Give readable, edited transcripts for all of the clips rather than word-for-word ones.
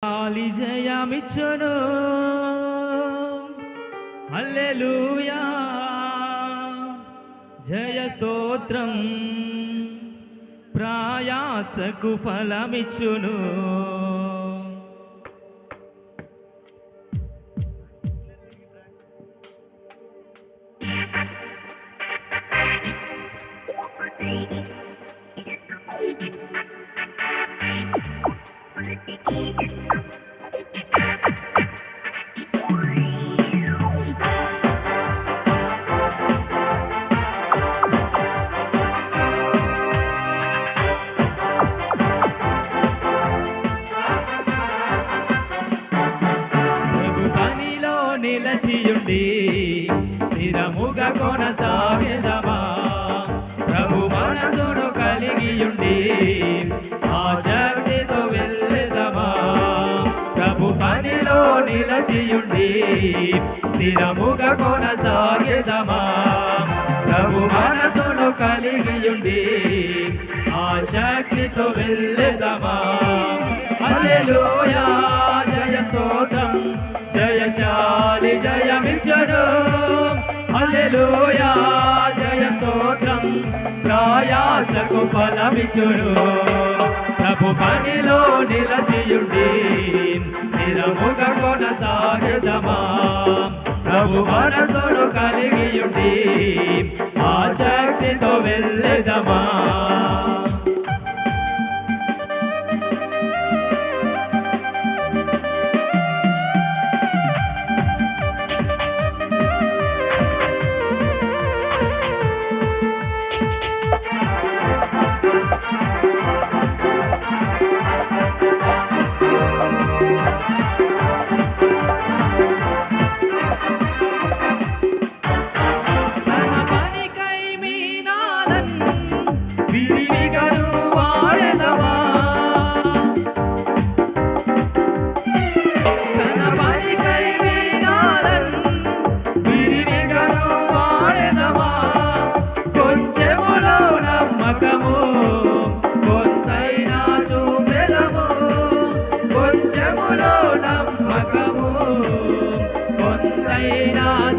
జయమిచ్చును హల్లెలూయా జయ స్తోత్రం ప్రయాసకు ఫలమిచ్చును నిలచియుండి స్థిరముగా కొనసాగెదమా ప్రభు మనసును కలిగియుండి ఆసక్తితో వెళ్ళెదమా ప్రభు పనిలో నిలచియుండి స్థిరముగా కొనసాగెదమా ప్రభు మనసును కలిగియుండి ఆసక్తితో వెళ్ళెదమా హల్లెలూయా జయ స్తోత్రం జయశాలి జయమిచ్చును హల్లెలూయా జయ స్తోత్రం ప్రయాసకు ఫలమిచ్చును ప్రభు పనిలో నిలచియుండి స్థిరముగా కొనసాగెదమా ప్రభు మనసును కలిగియుండి ఆసక్తితో వెళ్ళెదమా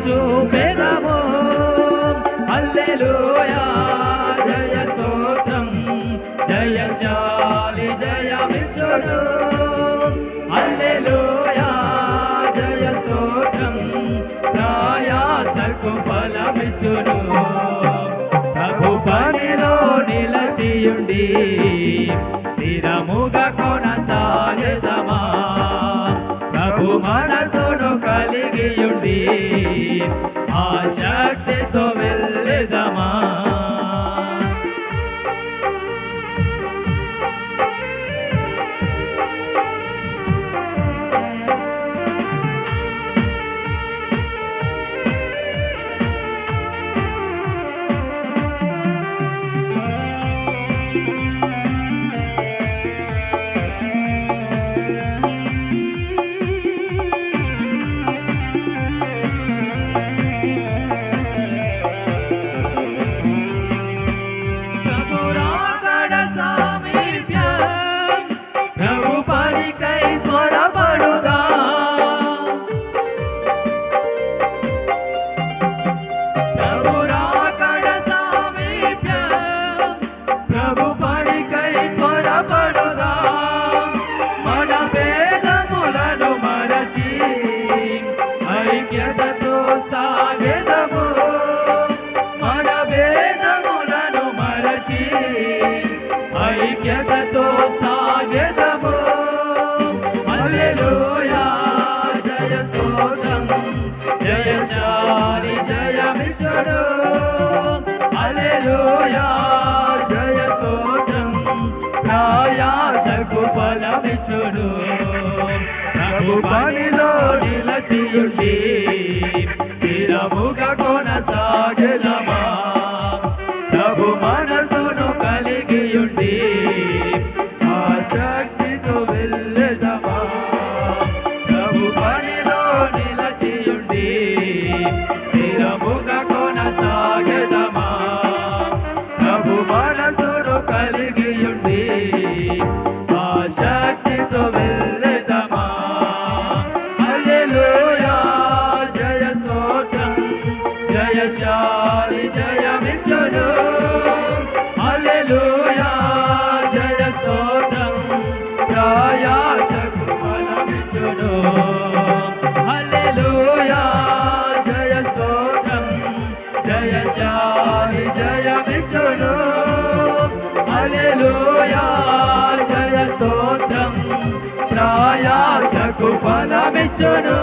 చూపెదము హల్లెలూయా జయ స్తోత్రం జయశాలి జయమిచ్చును హల్లెలూయా జయ స్తోత్రం ప్రయాసకు ఫలమిచ్చును ప్రభు పనిలో నిలచియుండి స్థిరముగా కొనసాగెదమా ప్రభు మనసును కలిగియుండి ఆసక్తితో వెళ్ళెదమా ఐక్యతతో సాగెదము మన భేదములను మరచి ఐక్యతతో సాగెదము హల్లెలూయా జయ స్తోత్రం జయశాలి జయమిచ్చును హల్లెలూయా జయ స్తోత్రం ప్రయాసకు ఫలమిచ్చును ప్రభు పనిలో నిలచియుండి స్థిరముగా కొనసాగెదమా ప్రభు మనసును కలిగియుండి ఆసక్తితో వెళ్ళెదమా ప్రభు పనిలో నిలచియుండి స్థిరముగా కొనసాగెదమా ప్రభు మనసును కలిగియుండి ఆసక్తితో వెళ్ళెదమా ఫలమిచ్చును. హల్లెలూయా జయ స్తోత్రం ప్రయాసకు ఫలమిచ్చును. హల్లెలూయా జయ స్తోత్రం జయశాలి జయమిచ్చును. హల్లెలూయా జయ స్తోత్రం ప్రయాసకు ఫలమిచ్చును.